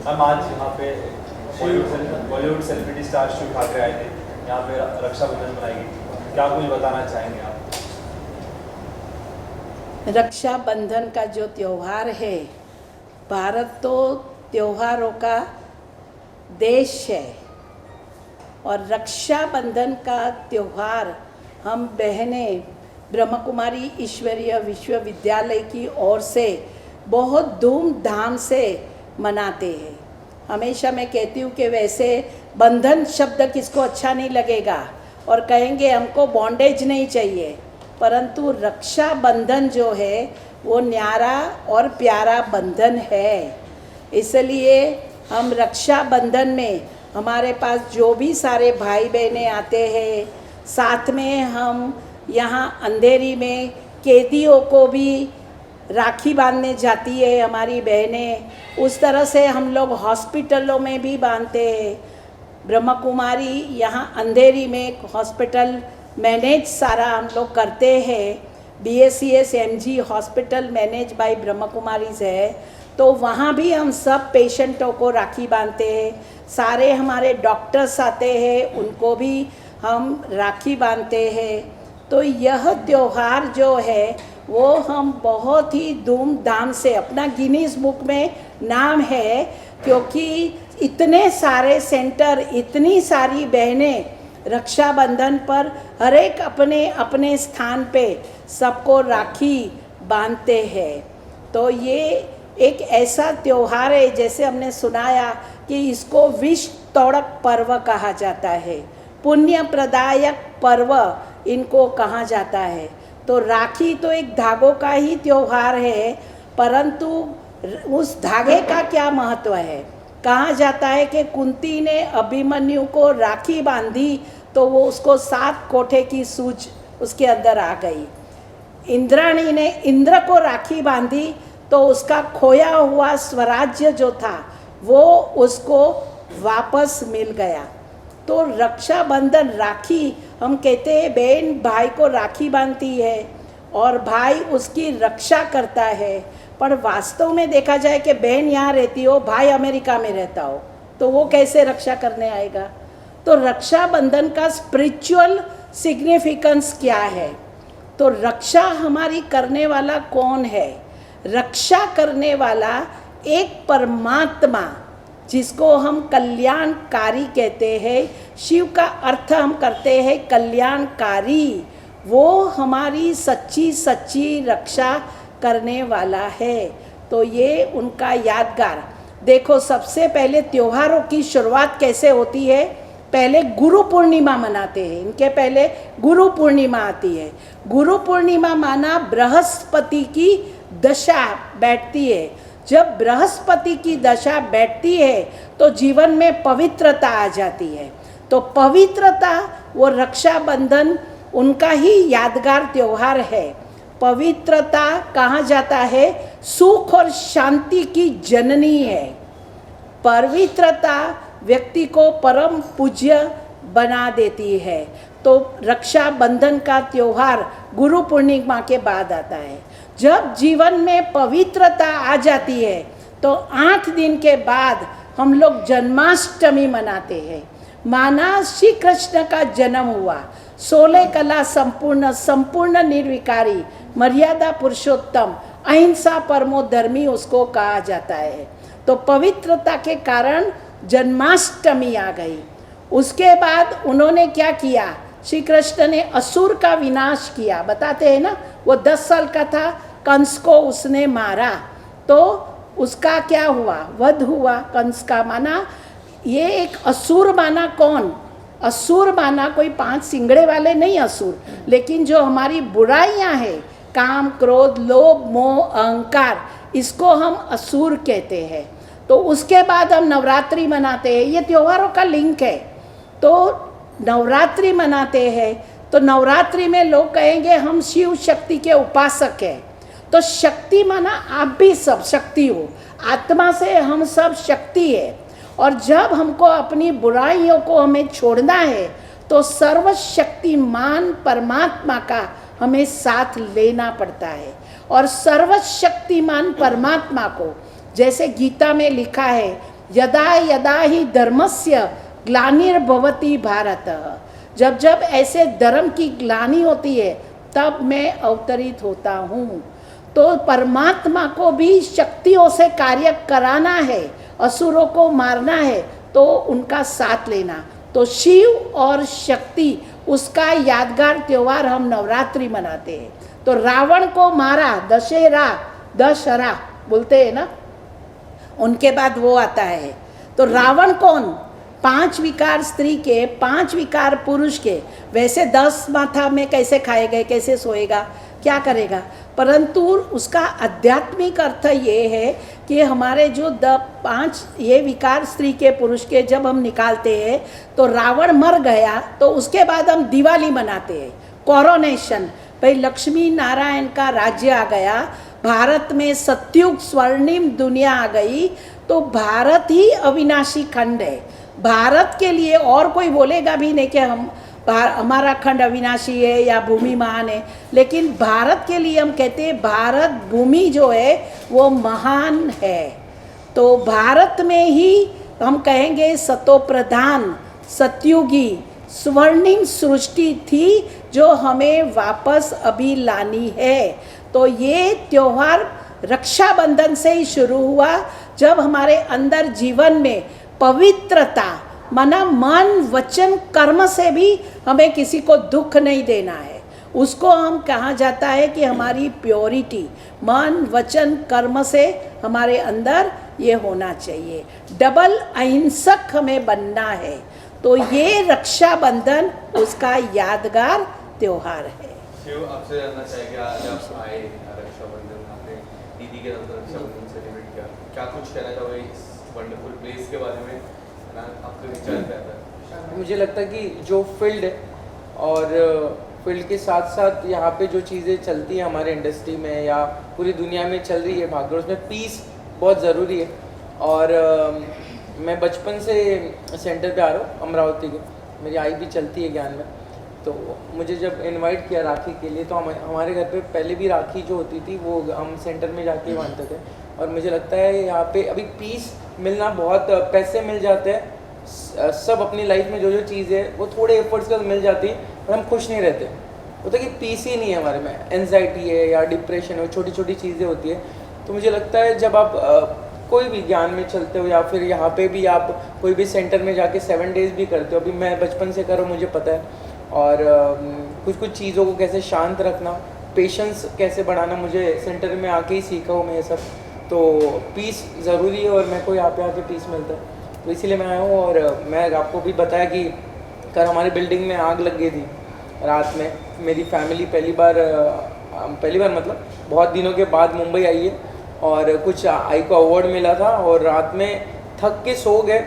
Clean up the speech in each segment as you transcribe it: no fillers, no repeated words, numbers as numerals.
हम आज यहाँ पे बॉलीवुड सेलिब्रिटी स्टार शिव ठाकरे आए थे, यहाँ पे रक्षाबंधन मनाई गई। क्या कुछ बताना चाहेंगे आप? रक्षाबंधन का जो त्यौहार है, भारत तो त्योहारों का देश है और रक्षाबंधन का त्यौहार हम बहनें ब्रह्म कुमारी ईश्वरीय विश्वविद्यालय की ओर से बहुत धूमधाम से मनाते हैं। हमेशा मैं कहती हूँ कि वैसे बंधन शब्द किसको अच्छा नहीं लगेगा और कहेंगे हमको बॉन्डेज नहीं चाहिए, परंतु रक्षाबंधन जो है वो न्यारा और प्यारा बंधन है। इसलिए हम रक्षाबंधन में हमारे पास जो भी सारे भाई बहनें आते हैं, साथ में हम यहाँ अंधेरी में कैदियों को भी राखी बांधने जाती है हमारी बहनें। उस तरह से हम लोग हॉस्पिटलों में भी बांधते हैं। ब्रह्म कुमारी यहाँ अंधेरी में एक हॉस्पिटल मैनेज सारा हम लोग करते हैं। BACS MG hospital manage by ब्रह्म कुमारीज है, तो वहाँ भी हम सब पेशेंटों को राखी बांधते हैं। सारे हमारे डॉक्टर्स आते हैं, उनको भी हम राखी बांधते हैं। तो यह त्यौहार जो है वो हम बहुत ही धूमधाम से, अपना गिनीज बुक में नाम है, क्योंकि इतने सारे सेंटर, इतनी सारी बहनें रक्षाबंधन पर हर एक अपने अपने स्थान पे सबको राखी बांधते हैं। तो ये एक ऐसा त्यौहार है, जैसे हमने सुनाया कि इसको विष तोड़क पर्व कहा जाता है, पुण्य प्रदायक पर्व इनको कहा जाता है। तो राखी तो एक धागों का ही त्यौहार है, परंतु उस धागे का क्या महत्व है। कहा जाता है कि कुंती ने अभिमन्यु को राखी बांधी तो वो उसको 7 कोठे की सूझ उसके अंदर आ गई। इंद्राणी ने इंद्र को राखी बांधी तो उसका खोया हुआ स्वराज्य जो था वो उसको वापस मिल गया। तो रक्षाबंधन, राखी, हम कहते हैं बहन भाई को राखी बांधती है और भाई उसकी रक्षा करता है, पर वास्तव में देखा जाए कि बहन यहाँ रहती हो, भाई अमेरिका में रहता हो, तो वो कैसे रक्षा करने आएगा। तो रक्षाबंधन का स्पिरिचुअल सिग्निफिकेंस क्या है। तो रक्षा हमारी करने वाला कौन है। रक्षा करने वाला एक परमात्मा, जिसको हम कल्याणकारी कहते हैं। शिव का अर्थ हम करते हैं कल्याणकारी। वो हमारी सच्ची सच्ची रक्षा करने वाला है। तो ये उनका यादगार। देखो, सबसे पहले त्योहारों की शुरुआत कैसे होती है। पहले गुरु पूर्णिमा मनाते हैं, इनके पहले गुरु पूर्णिमा आती है। गुरु पूर्णिमा माना बृहस्पति की दशा बैठती है। जब बृहस्पति की दशा बैठती है तो जीवन में पवित्रता आ जाती है। तो पवित्रता, वो रक्षाबंधन उनका ही यादगार त्यौहार है। पवित्रता कहा जाता है सुख और शांति की जननी है। पवित्रता व्यक्ति को परम पूज्य बना देती है। तो रक्षाबंधन का त्यौहार गुरु पूर्णिमा के बाद आता है। जब जीवन में पवित्रता आ जाती है तो 8 दिन के बाद हम लोग जन्माष्टमी मनाते हैं। माना श्री कृष्ण का जन्म हुआ, 16 कला संपूर्ण, संपूर्ण निर्विकारी, मर्यादा पुरुषोत्तम, अहिंसा परमो धर्मी उसको कहा जाता है। तो पवित्रता के कारण जन्माष्टमी आ गई। उसके बाद उन्होंने क्या किया, श्री कृष्ण ने असुर का विनाश किया। बताते हैं ना, वो 10 साल का था, कंस को उसने मारा, तो उसका क्या हुआ, वध हुआ कंस का। माना ये एक असुर माना कौन, असुर माना कोई 5 सिंगड़े वाले नहीं असुर, लेकिन जो हमारी बुराइयां हैं, काम क्रोध लोभ मोह अहंकार, इसको हम असुर कहते हैं। तो उसके बाद हम नवरात्रि मनाते हैं। ये त्योहारों का लिंक है। तो नवरात्रि मनाते हैं, तो नवरात्रि में लोग कहेंगे हम शिव शक्ति के उपासक हैं। तो शक्ति माना आप भी सब शक्ति हो, आत्मा से हम सब शक्ति है। और जब हमको अपनी बुराइयों को हमें छोड़ना है तो सर्वशक्तिमान परमात्मा का हमें साथ लेना पड़ता है। और सर्वशक्तिमान परमात्मा को, जैसे गीता में लिखा है, यदा यदा ही धर्मस्य ग्लानिर्भवति भारत, जब जब ऐसे धर्म की ग्लानि होती है तब मैं अवतरित होता हूँ। तो परमात्मा को भी शक्तियों से कार्य कराना है, असुरों को मारना है, तो उनका साथ लेना। तो शिव और शक्ति, उसका यादगार त्यौहार हम नवरात्रि मनाते हैं। तो रावण को मारा, दशहरा बोलते हैं ना, उनके बाद वो आता है। तो रावण कौन? 5 विकार स्त्री के, 5 विकार पुरुष के। वैसे 10 माथा में कैसे खाएगा, कैसे सोएगा, क्या करेगा? परंतु उसका आध्यात्मिक अर्थ ये है कि हमारे जो 5 ये विकार स्त्री के पुरुष के जब हम निकालते हैं तो रावण मर गया, तो उसके बाद हम दिवाली मनाते हैं, कोरोनेशन। भाई लक्ष्मी नारायण का राज्य आ गया, भारत में सत्युग स्वर्णिम दुनिया आ गई। तो भारत ही अविनाशी खंड है। भारत के लिए और कोई बोलेगा भी नहीं कि हमारा खंड अविनाशी है या भूमि महान है, लेकिन भारत के लिए हम कहते हैं भारत भूमि जो है वो महान है। तो भारत में ही हम कहेंगे सतो प्रधान सतयुगी स्वर्णिम सृष्टि थी जो हमें वापस अभी लानी है। तो ये त्यौहार रक्षाबंधन से ही शुरू हुआ, जब हमारे अंदर जीवन में पवित्रता, माना मन वचन कर्म से भी हमें किसी को दुख नहीं देना है। उसको हम कहा जाता है कि हमारी प्योरिटी मन वचन कर्म से हमारे अंदर ये होना चाहिए। डबल अहिंसक हमें बनना है। तो ये रक्षाबंधन उसका यादगार त्यौहार है। शिव, आपसे जानना चाहेंगे, आज आप आए रक्षाबंधन, आपने दीदी के साथ रक्षाबंधन सेलिब्रेट किया, क्या कुछ कहना चाहोगे इस वंडरफुल प्लेस के बारे में? आपके विचार क्या था? मुझे लगता है कि जो फील्ड है और फील्ड के साथ साथ यहाँ पे जो चीज़ें चलती हैं हमारे इंडस्ट्री में या पूरी दुनिया में चल रही है भागदौड़, उसमें पीस बहुत ज़रूरी है। और मैं बचपन से सेंटर पे आ रहा हूँ अमरावती के, मेरी आई भी चलती है ज्ञान में। तो मुझे जब इनवाइट किया राखी के लिए, तो हमारे घर पे पहले भी राखी जो होती थी वो हम सेंटर में जाके बांधते थे। और मुझे लगता है यहाँ पे अभी पीस मिलना बहुत, पैसे मिल जाते हैं, सब अपनी लाइफ में जो जो चीज़ है वो थोड़े एफर्ट्स के साथ मिल जाती है, और हम खुश नहीं रहते। होता है कि पीस ही नहीं है हमारे में, एनजाइटी है या डिप्रेशन है, छोटी छोटी चीज़ें होती है। तो मुझे लगता है जब आप कोई भी ज्ञान में चलते हो या फिर यहाँ पे भी आप कोई भी सेंटर में जाके 7 डेज़ भी करते हो, अभी मैं बचपन से कर रहा हूँ, मुझे पता है। और कुछ कुछ चीज़ों को कैसे शांत रखना, पेशेंस कैसे बढ़ाना, मुझे सेंटर में आके ही सीखा हूँ मैं ये सब। तो पीस ज़रूरी है और मेरे को यहाँ पे आके पीस मिलता है, तो इसीलिए मैं आया हूँ। और मैं आपको भी बताया कि कल हमारी बिल्डिंग में आग लग गई थी रात में। मेरी फैमिली पहली बार मतलब बहुत दिनों के बाद मुंबई आई है, और कुछ आई को अवार्ड मिला था, और रात में थक के सो गए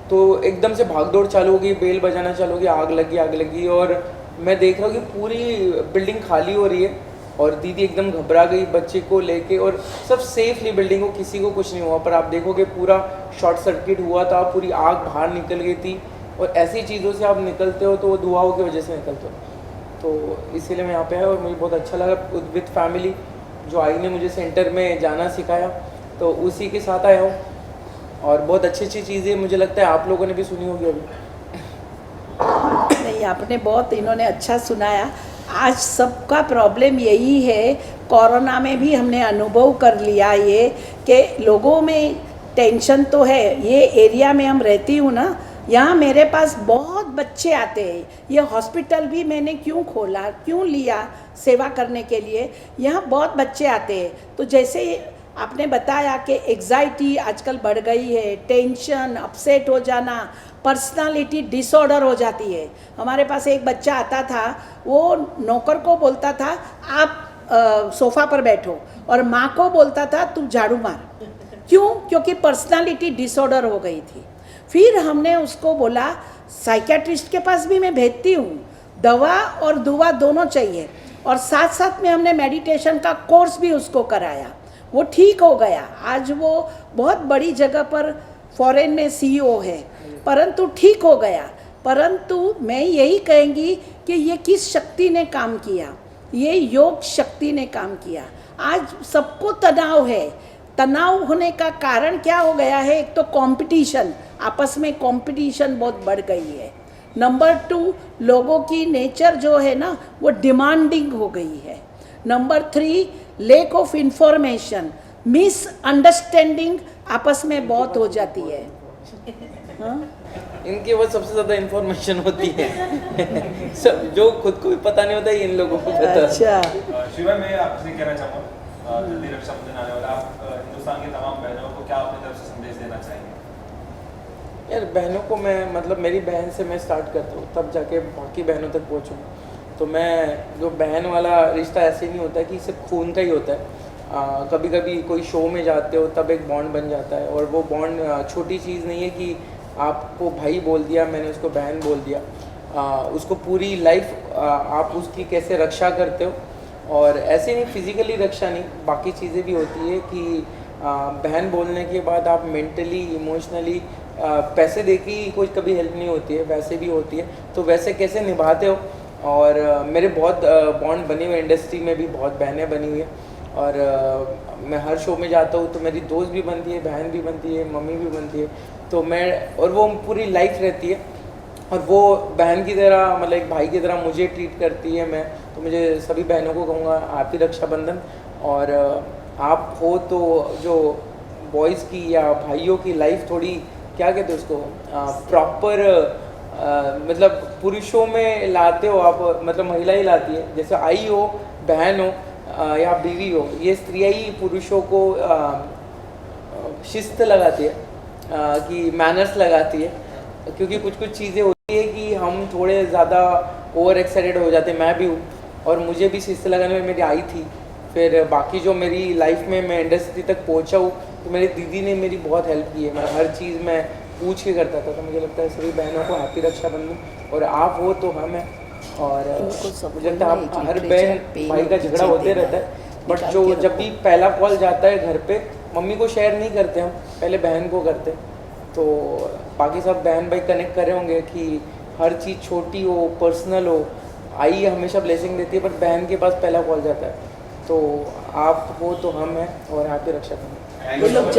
तो एकदम से भागदौड़ चालू हो गई, बेल बजाना चालू हो गई, आग लगी। और मैं देख रहा हूँ कि पूरी बिल्डिंग खाली हो रही है, और दीदी एकदम घबरा गई बच्चे को लेके, और सब सेफली बिल्डिंग को, किसी को कुछ नहीं हुआ। पर आप देखोगे पूरा शॉर्ट सर्किट हुआ था, पूरी आग बाहर निकल गई थी। और ऐसी चीज़ों से आप निकलते हो तो वो दुआओं की वजह से निकलते हो। तो इसीलिए मैं यहाँ पे आया, और मुझे बहुत अच्छा लगा विद फैमिली। जो आई ने मुझे सेंटर में जाना सिखाया, तो उसी के साथ आया हूँ। और बहुत अच्छी अच्छी चीज़ें मुझे लगता है आप लोगों ने भी सुनी होगी अभी। नहीं, आपने बहुत, इन्होंने अच्छा सुनाया। आज सबका प्रॉब्लम यही है, कोरोना में भी हमने अनुभव कर लिया ये कि लोगों में टेंशन तो है। ये एरिया में हम रहती हूँ ना, यहाँ मेरे पास बहुत बच्चे आते हैं। ये हॉस्पिटल भी मैंने क्यों खोला, क्यों लिया सेवा करने के लिए, यहाँ बहुत बच्चे आते हैं। तो जैसे आपने बताया कि एग्जाइटी आजकल बढ़ गई है, टेंशन, अपसेट हो जाना, पर्सनालिटी डिसऑर्डर हो जाती है। हमारे पास एक बच्चा आता था, वो नौकर को बोलता था आप सोफ़ा पर बैठो, और माँ को बोलता था तू झाड़ू मार। क्यों? क्योंकि पर्सनालिटी डिसऑर्डर हो गई थी। फिर हमने उसको बोला साइकियाट्रिस्ट के पास भी मैं भेजती हूँ, दवा और दुआ दोनों चाहिए। और साथ साथ में हमने मेडिटेशन का कोर्स भी उसको कराया, वो ठीक हो गया। आज वो बहुत बड़ी जगह पर फॉरेन में CEO है, परंतु ठीक हो गया। परंतु मैं यही कहेंगी कि ये किस शक्ति ने काम किया, ये योग शक्ति ने काम किया। आज सबको तनाव है, तनाव होने का कारण क्या हो गया है? एक तो कंपटीशन, आपस में कंपटीशन बहुत बढ़ गई है। नंबर 2, लोगों की नेचर जो है ना वो डिमांडिंग हो गई है। Number 3, lake of information, misunderstanding आपस में बहुत हो जाती है। हाँ? इनके वो सबसे ज़्यादा इन्फॉर्मेशन होती है सब जो खुद को भी पता नहीं होता, इन लोगों को पता। अच्छा, शिवा, मैं आपसे कहना चाहूँगा, जल्दी रक्षाबंधन आने वाला, आप हिंदुस्तान की तमाम बहनों को क्या अपनी तरफ से संदेश देना चाहेंगे? यार बहनों को मैं मतलब मेरी बहन से मैं स्टार्ट करता हूँ तब जाके बाकी बहनों तक पहुँचूँ। तो मैं जो बहन वाला रिश्ता ऐसे नहीं होता कि सिर्फ खून का ही होता है। कभी कभी कोई शो में जाते हो तब एक बॉन्ड बन जाता है, और वो बॉन्ड छोटी चीज़ नहीं है कि आपको भाई बोल दिया, मैंने उसको बहन बोल दिया। उसको पूरी लाइफ आप उसकी कैसे रक्षा करते हो, और ऐसे नहीं फिज़िकली रक्षा नहीं, बाकी चीज़ें भी होती है कि बहन बोलने के बाद आप मेंटली इमोशनली पैसे दे के कोई कभी हेल्प नहीं होती है, वैसे भी होती है, तो वैसे कैसे निभाते हो। और मेरे बहुत बॉन्ड बने हुए, इंडस्ट्री में भी बहुत बहनें बनी हुई हैं, और मैं हर शो में जाता हूँ तो मेरी दोस्त भी बनती है, बहन भी बनती है, मम्मी भी बनती है, तो मैं और वो पूरी लाइफ रहती है, और वो बहन की तरह मतलब एक भाई की तरह मुझे ट्रीट करती है। मैं तो मुझे सभी बहनों को कहूँगा हैप्पी रक्षाबंधन। और आप हो तो जो बॉयज़ की या भाइयों की लाइफ थोड़ी क्या कहते हैं उसको प्रॉपर मतलब पुरुषों में लाते हो आप, मतलब महिला ही लाती है, जैसे आई हो, बहन हो या बीवी हो, ये स्त्रियाँ ही पुरुषों को शिस्त लगाती है कि मैनर्स लगाती है, क्योंकि कुछ कुछ चीज़ें होती है कि हम थोड़े ज़्यादा ओवर एक्साइटेड हो जाते हैं। मैं भी हूँ, और मुझे भी शिस्त लगाने में मेरी आई थी। फिर बाकी जो मेरी लाइफ में मैं इंडस्ट्री तक पहुँचा हूँ तो मेरी दीदी ने मेरी बहुत हेल्प की है। मैं हर चीज़ में पूछ के करता था, तो मुझे लगता है सभी बहनों को हैप्पी रक्षाबंधन। और आप हो तो हम हैं, और मुझे लगता है आप हर बहन भाई का झगड़ा होते रहता है, बट जो जब भी पहला कॉल जाता है घर पे, मम्मी को शेयर नहीं करते हम, पहले बहन को करते। तो बाकी सब बहन भाई कनेक्ट करे होंगे कि हर चीज़ छोटी हो, पर्सनल हो, आई हमेशा ब्लेसिंग देती है, बट बहन के पास पहला कॉल जाता है। तो आप हो तो हम हैं, और हैप्पी रक्षाबंधन। वो लोग